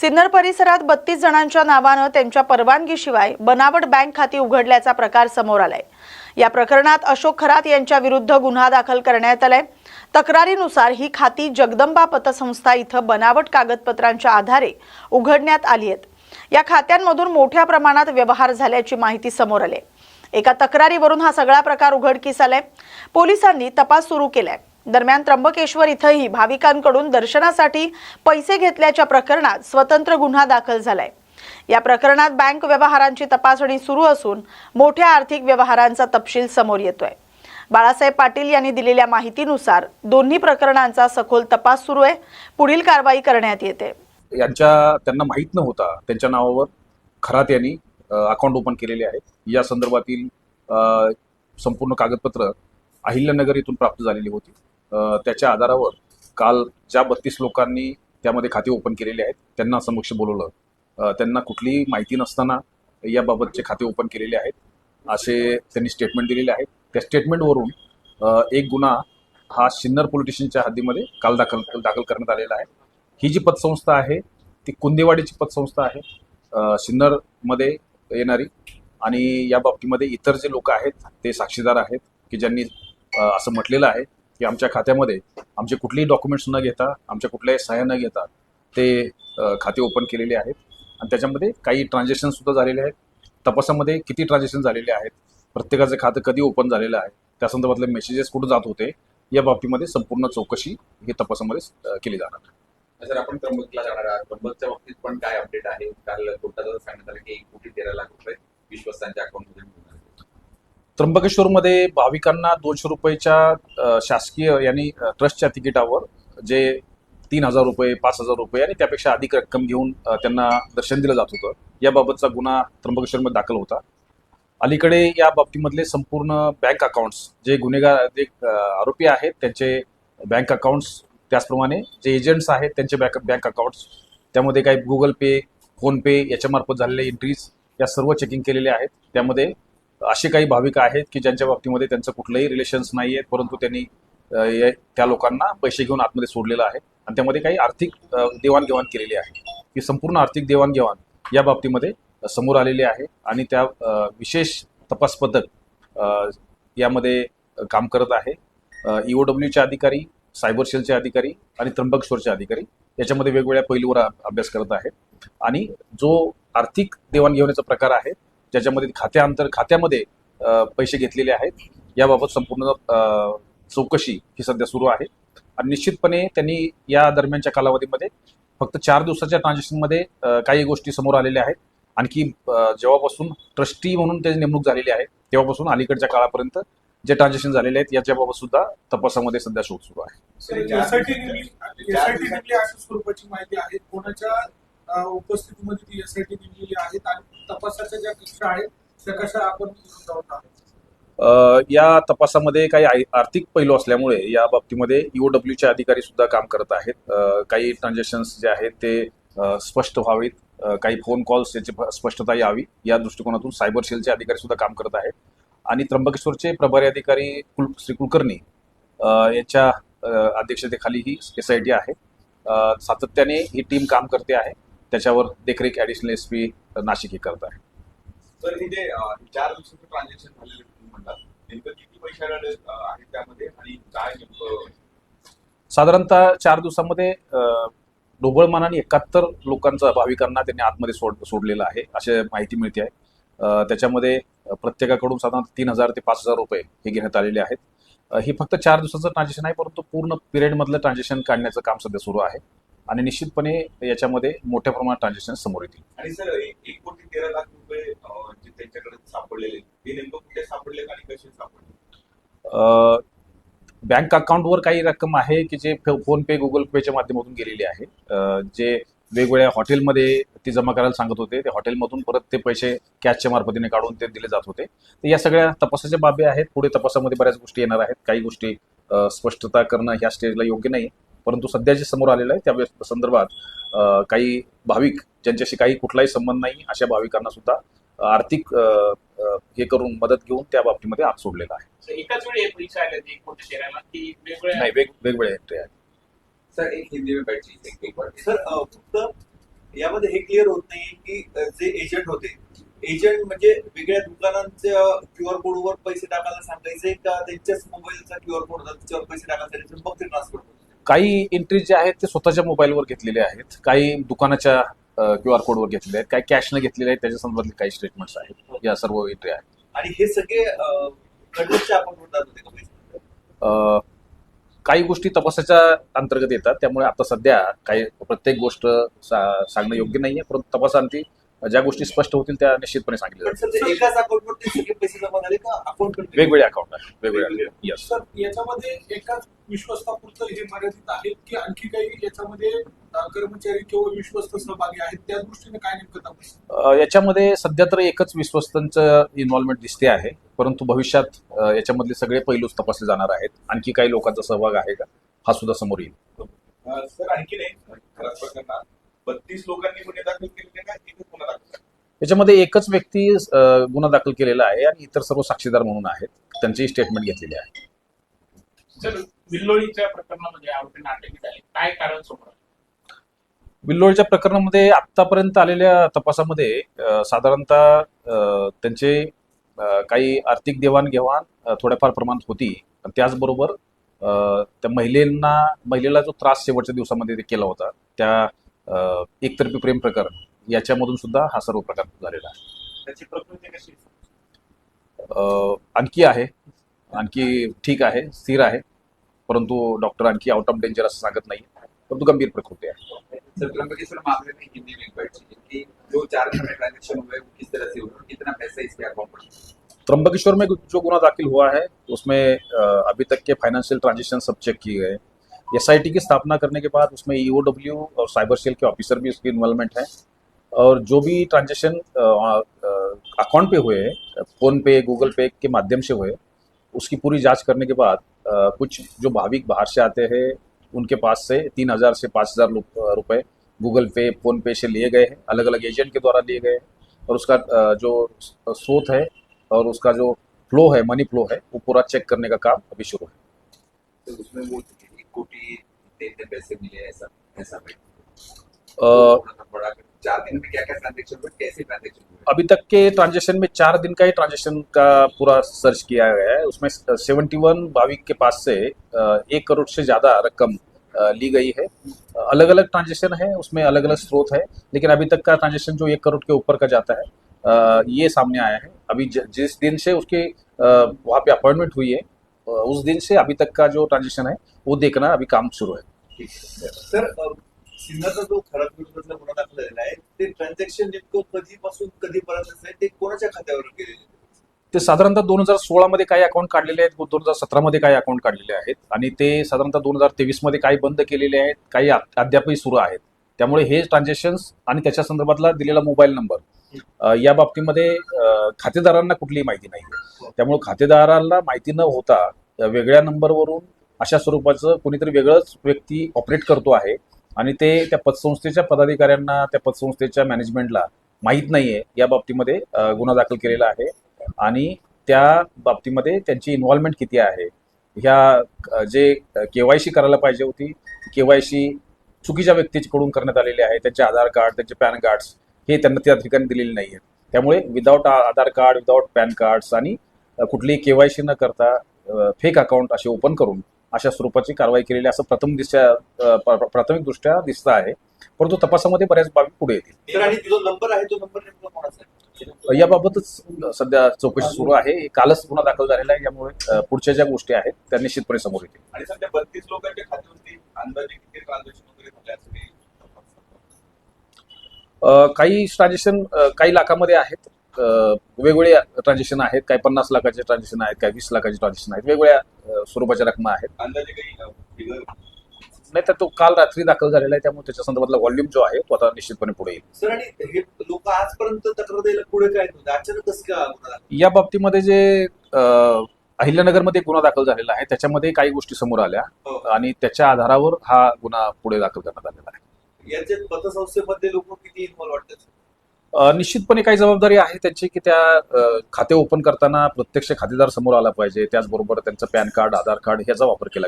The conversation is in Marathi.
सिन्नर परिसरात 32 जणांच्या नावानं त्यांच्या परवानगीशिवाय बनावट बँक खाती उघडल्याचा प्रकार समोर आलाय। या प्रकरणात अशोक खरात यांच्या विरुद्ध गुन्हा दाखल करण्यात आलाय। तक्रारीनुसार ही खाती जगदंबा पतसंस्था इथं बनावट कागदपत्रांच्या आधारे उघडण्यात आली आहेत। या खात्यांमधून मोठ्या प्रमाणात व्यवहार झाल्याची माहिती समोर आली। एका तक्रारीवरून हा सगळा प्रकार उघडकीस आलाय। पोलिसांनी तपास सुरू केलाय। दरम्यान त्र्यंबकेश्वर इथंही भाविकांकडून दर्शनासाठी पैसे घेतल्याच्या प्रकरणात स्वतंत्र गुन्हा दाखल झालाय। या प्रकरणात बँक व्यवहारांची तपासणी सुरू असून मोठ्या आर्थिक व्यवहारांचा तपशील समोर येतोय। बाळासाहेब पाटील यांनी दिलेल्या माहितीनुसार दोन्ही प्रकरणांचा सखोल तपास सुरू आहे। पुढील कारवाई करण्यात येते। त्यांना माहित नव्हता त्यांच्या नावावर खरात यांनी अकाउंट ओपन केलेले आहेत। या संदर्भातील संपूर्ण कागदपत्र अहिल्यानगर इथून प्राप्त झालेली होती। त्याच्या आधारावर काल ज्या 32 लोकांनी त्यामध्ये खाते ओपन केलेले आहेत त्यांना समक्ष बोलवलं। त्यांना कुठलीही माहिती नसताना याबाबतचे खाते ओपन केलेले आहेत असे त्यांनी स्टेटमेंट दिलेले आहेत। त्या स्टेटमेंटवरून एक गुन्हा हा सिन्नर पोलीस स्टेशनच्या हद्दीमध्ये काल दाखल करण्यात आलेला आहे। ही जी पतसंस्था आहे ती कुंदेवाडीची पतसंस्था आहे, सिन्नरमध्ये येणारी। आणि या बाबतीमध्ये इतर जे लोक आहेत ते साक्षीदार आहेत की ज्यांनी असं म्हटलेलं आहे की आमच्या खात्यामध्ये आमचे कुठलेही डॉक्युमेंट्स न घेता, आमच्या कुठल्याही सह्या न घेता ते खाते ओपन केलेले आहेत। आणि त्याच्यामध्ये काही ट्रान्झॅक्शन सुद्धा झालेले आहेत। तपासामध्ये किती ट्रान्झॅक्शन झालेले आहेत, प्रत्येकाचं खातं कधी ओपन झालेलं आहे, त्या संदर्भातले मेसेजेस कुठं जात होते, या बाबतीमध्ये संपूर्ण चौकशी ही तपासामध्ये केली जाणार आहे। सर, आपण त्र्यंबकला जाणार आहात। त्र्यंबकच्या बाबतीत पण काय अपडेट आहे? काल कोर्टात सांगण्यात आलं की 1,13 लाख रुपये विश्वस्तांच्या अकाउंटमध्ये मिळणार आहेत। त्र्यंबकेश्वरमध्ये भाविकांना 200 रुपयाच्या शासकीय यांनी ट्रस्टच्या तिकिटावर जे 3,000 रुपये, 5,000 रुपये आणि त्यापेक्षा अधिक रक्कम घेऊन त्यांना दर्शन दिलं जात होतं। याबाबतचा गुन्हा त्र्यंबकेश्वरमध्ये दाखल होता। अलीकडे या बाबतीमधले संपूर्ण बँक अकाउंट्स जे गुन्हेगार जे आरोपी आहेत त्यांचे बँक अकाउंट्स, त्याचप्रमाणे जे एजंट्स आहेत त्यांचे बँक अकाउंट्स, त्यामध्ये काही गुगल पे, फोनपे याच्यामार्फत झालेले एंट्रीज या सर्व चेकिंग केलेले आहेत। त्यामध्ये असे काही भाविक आहेत की ज्यांच्या बाबतीमध्ये त्यांचं कुठलंही रिलेशन्स नाही आहेत, परंतु त्यांनी त्या लोकांना पैसे घेऊन आतमध्ये सोडलेलं आहे आणि त्यामध्ये काही आर्थिक देवाणघेवाण केलेली आहे। ही संपूर्ण आर्थिक देवाणघेवाण या बाबतीमध्ये समोर आलेली आहे आणि त्या विशेष तपास पथक यामध्ये काम करत आहे। EOWचे अधिकारी, सायबर सेलचे अधिकारी आणि त्र्यंबकेश्वरचे अधिकारी याच्यामध्ये वेगवेगळ्या पैलूवर अभ्यास करत आहेत। आणि जो आर्थिक देवाणघेवाणीचा प्रकार आहे ज्याच्यामध्ये खात्यामध्ये पैसे घेतलेले आहेत याबाबत संपूर्ण चौकशी ही सध्या सुरू आहे। आणि निश्चितपणे त्यांनी या दरम्यानच्या कालावधीमध्ये फक्त 4 दिवसाच्या ट्रान्झॅक्शनमध्ये काही गोष्टी समोर आलेल्या आहेत। आणखी जेव्हापासून ट्रस्टी म्हणून त्याची नेमणूक झालेली आहे तेव्हापासून अलीकडच्या काळापर्यंत जे ट्रान्झॅक्शन झालेले आहेत याच्याबाबत सुद्धा तपासामध्ये सध्या शोध सुरू आहे। स्वरूपाची माहिती आहे, कोणाच्या उपस्थितीमध्ये ती एसआयटी नेमलेली आहेत आणि तपासाच्या ज्या कक्षा आहेत त्या कशा आपण या तपासामध्ये काही आर्थिक पैलू असल्यामुळे या बाबतीमध्ये EOWचे अधिकारी सुद्धा काम करत आहेत। काही ट्रान्झॅक्शन्स जे आहेत ते स्पष्ट व्हावेत, काही फोन कॉल्स याची स्पष्टता यावी या दृष्टिकोनातून सायबर सेलचे अधिकारी सुद्धा काम करत आहेत। आणि त्र्यंबकेश्वरचे प्रभारी अधिकारी श्री कुलकर्णी यांच्या अध्यक्षतेखाली ही SIT आहे। सातत्याने ही टीम काम करते आहे, त्याच्यावर देखरेख ॲडिशनल SP नाशिक हे करत आहे। तर इथे 4 दिवसाचं ट्रान्झॅक्शन झालेलं म्हणतात, नेमकं किती पैसे आले आहेत त्यामध्ये आणि काय नेमकं? साधारणतः 4 दिवसामध्ये ढोबळमानाने 71 लोकांचा भाविकांना त्यांनी आतमध्ये सोडलेलं आहे अशी माहिती मिळते आहे। त्याच्यामध्ये प्रत्येकाकडून साधारण 3,000 ते 5,000 रुपये हे घेण्यात आलेले आहेत। ही फक्त 4 दिवसाचं ट्रान्झॅक्शन आहे, परंतु पूर्ण पिरियडमधलं ट्रान्झॅक्शन काढण्याचं काम सध्या सुरू आहे आणि निश्चितपणे याच्यामध्ये मोठ्या प्रमाणात ट्रान्झॅक्शन समोर येतील। आणि सर, 1,13 लाख रुपये जे त्यांच्याकडे सापडलेले ते नेमकं कुठे सापडले आणि कसे सापडले? बँक अकाउंटवर काही रक्कम आहे की जे फोनपे, गुगल पेच्या माध्यमातून गेलेली आहे। जे वेगवेगळ्या हॉटेलमध्ये ती जमा करायला सांगत होते, ते हॉटेलमधून परत ते पैसे कॅशच्या मार्फतीने काढून ते दिले जात होते। तर या सगळ्या तपासाच्या बाबी आहेत। पुढे तपासामध्ये बऱ्याच गोष्टी येणार आहेत। काही गोष्टी स्पष्टता करणं ह्या स्टेजला योग्य नाही, परंतु सध्या जे समोर आलेलं आहे त्या संदर्भात काही भाविक ज्यांच्याशी काही कुठलाही संबंध नाही अशा भाविकांना सुद्धा आर्थिक हे करून मदत घेऊन त्या बाबतीमध्ये आत सोडलेला आहे। एकाच वेळी पैसे आले ते 1,13 लाख की नाही, वेगवेगळे एंट्री आहेत। सर, एक हिंदी में बैठ सर, फक्त यामध्ये हे क्लिअर होत नाही की जे एजंट होते, एजंट म्हणजे वेगळ्या दुकानांच्या क्यूआर कोडवर पैसे टाकायला सांगायचे का त्यांच्याच मोबाईलचा क्यूआर कोड होता त्याच्यावर पैसे टाकायला सांगायचे, मग ते ट्रान्सफर होत? काही एंट्रीज जे आहेत ते स्वतःच्या मोबाईलवर घेतलेले आहेत, काही दुकानाच्या QR कोडवर घेतलेले आहेत, काही कॅशने घेतलेले आहेत, त्याच्या संदर्भातले काही स्टेटमेंट्स आहेत. या सर्व एंट्री आहेत. आणि हे सगळे कडवटच्या अकाउंटवर जात होते का पैसे? काही गोष्टी तपासाच्या अंतर्गत येतात, त्यामुळे आता सध्या काही प्रत्येक गोष्ट सांगणं योग्य नाहीये, परंतु तपासांती ज्या गोष्टी स्पष्ट होतील त्या निश्चितपणे सांगितल्या पण जातील. सर ते एकाच अकाउंटवर ते सगळे पैसे जमा झाले का अकाउंट वेगवेगळे अकाउंट आहेत, वेगवेगळे. यस. सर याच्यामध्ये एकाच विश्वस्तापुरतं हे मर्यादित आहे की आणखी काही याच्यामध्ये कर्मचारी किंवा विश्वस्त सहभागी आहेत, त्या दृष्टीने काय नेमकं तपास? याच्यामध्ये सध्या तर एकच विश्वस्तांचं इन्व्हॉल्वमेंट दिसते आहे, परंतु भविष्यात याच्यामधले सगळे पैलूच तपासले जाणार आहेत. आणखी काही लोकांचा सहभाग आहे का हा सुद्धा समोर येईल. सर आणखी नाही खराब प्रकरणात 32 लोकांनी गुन्हे दाखल केलेले का एकच गुन्हा दाखल केला? याच्यामध्ये एकच व्यक्ती गुन्हा दाखल केलेला आहे आणि इतर सर्व साक्षीदार म्हणून आहेत, त्यांची स्टेटमेंट घेतलेली आहे. सर विल्लोळीच्या प्रकरणामध्ये आरोपी नाटकी झाले, काय कारण समोर आलं? विल्लोळच्या प्रकरणामध्ये आतापर्यंत आलेल्या तपासामध्ये साधारणतः त्यांचे काही आर्थिक देवाणघेवाण थोड्याफार प्रमाणात होती. त्याचबरोबर त्या महिलेला जो त्रास शेवटच्या दिवसामध्ये ते केला होता, त्या एकतर्फी प्रेम प्रकरण याच्यामधून सुद्धा हा सर्व प्रकार झालेला आहे. त्याची प्रकृती कशी? आणखी ठीक आहे, स्थिर आहे, परंतु डॉक्टर आणखी आउट ऑफ डेंजर असं सांगत नाही, परंतु गंभीर प्रकृती आहे. सर त्र्यंबकेश्वर मामले में हिंदी में बैठी कि जो 4 दिन में ट्रांजेक्शन हुए वो किस तरह से हुए, कितना पैसा इसके अकाउंट में? त्र्यंबकेश्वर में जो गुना दाखिल हुआ है उसमें अभी तक के फाइनेंशियल ट्रांजेक्शन सब चेक किए गए. SIT की स्थापना करने के बाद उसमें EOW और साइबर सेल के ऑफिसर भी उसकी इन्वॉल्वमेंट है, और जो भी ट्रांजेक्शन अकाउंट पे हुए, फोन पे, गूगल पे के माध्यम से हुए, उसकी पूरी जांच करने के बाद कुछ जो भाविक बाहर से आते हैं उनके पास से 3,000 से 5,000 रुपए गूगल पे, फोन पे से लिए गए हैं, अलग अलग एजेंट के द्वारा लिए गए हैं, और उसका जो स्रोत है और उसका जो फ्लो है, मनी फ्लो है, वो पूरा चेक करने का काम अभी शुरू है. तो उसमें वो 1 कोटी इतने पैसे मिले ऐसा बड़ा 4 दिन में क्या क्या ट्रांजेक्शन हुए, कैसे ट्रांजेक्शन हुए? अभी तक के ट्रांजेक्शन में 4 दिन का ही ट्रांजेक्शन का पूरा सर्च किया गया है. उसमें 71 भाविक के पास से 1 करोड़ से ज़्यादा रकम ली गई है. अलग अलग ट्रांजेक्शन है, उसमें अलग अलग स्रोत है, लेकिन अभी तक का ट्रांजेक्शन जो 1 करोड़ के ऊपर का जाता है ये सामने आया है. अभी जिस दिन से उसके वहाँ पे अपॉइंटमेंट हुई है, उस दिन से अभी तक का जो ट्रांजेक्शन है वो देखना अभी काम शुरू है. सर सिन्नरचा जो खराब विरोधातला गुन्हा दाखल झालेला आहे ते ट्रान्झॅक्शन नेमकं कधीपासून कधीपर्यंत आहे, ते कोणाच्या खात्यावर गेलेले? ते साधारणतः 2016 मध्ये काही अकाउंट काढलेले आहेत, 2017 मध्ये काही अकाउंट काढलेले आहेत, आणि ते साधारणतः 2023 मध्ये काही बंद केलेले आहेत, काही अद्यापही सुरू आहेत. त्यामुळे हे ट्रान्झॅक्शन्स आणि त्याच्या संदर्भातला दिलेला मोबाईल नंबर या बाबतीमध्ये खातेदारांना कुठलीही माहिती नाही. त्यामुळे खातेदारांना माहिती न होता वेगळ्या नंबरवरून अशा स्वरूपाचं कोणीतरी वेगळंच व्यक्ती ऑपरेट करतो आहे, आणि ते त्या पतसंस्थेच्या पदाधिकाऱ्यांना, त्या पतसंस्थेच्या मॅनेजमेंटला माहीत नाहीये. या बाबतीमध्ये गुन्हा दाखल केलेला आहे, आणि त्या बाबतीमध्ये त्यांची इन्व्हॉल्वमेंट किती आहे, ह्या जे KYC करायला पाहिजे होती, KYC चुकीच्या व्यक्तीकडून करण्यात आलेली आहे. त्यांचे आधार कार्ड, त्यांचे पॅन कार्ड्स हे त्यांना त्या ठिकाणी दिलेले नाही आहेत. त्यामुळे विदाऊट आधार कार्ड, विदाऊट पॅन कार्ड्स आणि कुठलीही KYC न करता फेक अकाउंट असे ओपन करून अशा स्वरूपाची कारवाई केलेली असं प्राथमिकदृष्ट्या दिसतं आहे, परंतु तपासामध्ये बऱ्याच बाबी पुढे येतील. सर आणि जो नंबर आहे तो नंबर नेमका कोणाचा आहे? याबाबतच सध्या चौकशी सुरू आहे. कालच गुन्हा दाखल झालेला आहे, यामुळे पुढच्या ज्या गोष्टी आहेत त्या निश्चितपणे समोर येतील. आणि सध्या 32 लोकांच्या खात्यावरती अंदाजे किती ट्रान्झॅक्शन वगैरे झाले असं काही ट्रान्झॅक्शन काही लाखामध्ये आहेत, वेगवेगळे ट्रान्झॅक्शन आहेत, काही 50 लाखाचे ट्रान्झॅक्शन आहेत, काही 20 लाखाचे ट्रान्झॅक्शन आहेत, वेगवेगळ्या स्वरूपाच्या रकमा आहेत. अंदाजे काही फिगर? नाही तर तो काल रात्री दाखल झालेला आहे, त्यामुळे त्याच्या संदर्भातला व्हॉल्यूम जो आहे तो आता निश्चितपणे पुढे येईल. सर आणि हे लोक आजपर्यंत तक्रार द्यायला पुढे काय होतं, अचानक कसं का गुन्हा दाखल? या बाबतीमध्ये जे अहिल्यानगरमध्ये गुन्हा दाखल झालेला आहे त्याच्यामध्ये काही गोष्टी समोर आल्या, हो. आणि त्याच्या आधारावर हा गुन्हा पुढे दाखल करण्यात आलेला आहे. याच्यात पतसंस्थेमध्ये लोक किती इन्व्हॉल्व वाटतात? निश्चितपणे काही जबाबदारी आहे त्यांची, की त्या खाते ओपन करताना प्रत्यक्ष खातेदार समोर आला पाहिजे, त्याचबरोबर त्यांचं पॅन कार्ड, आधार कार्ड ह्याचा वापर केला.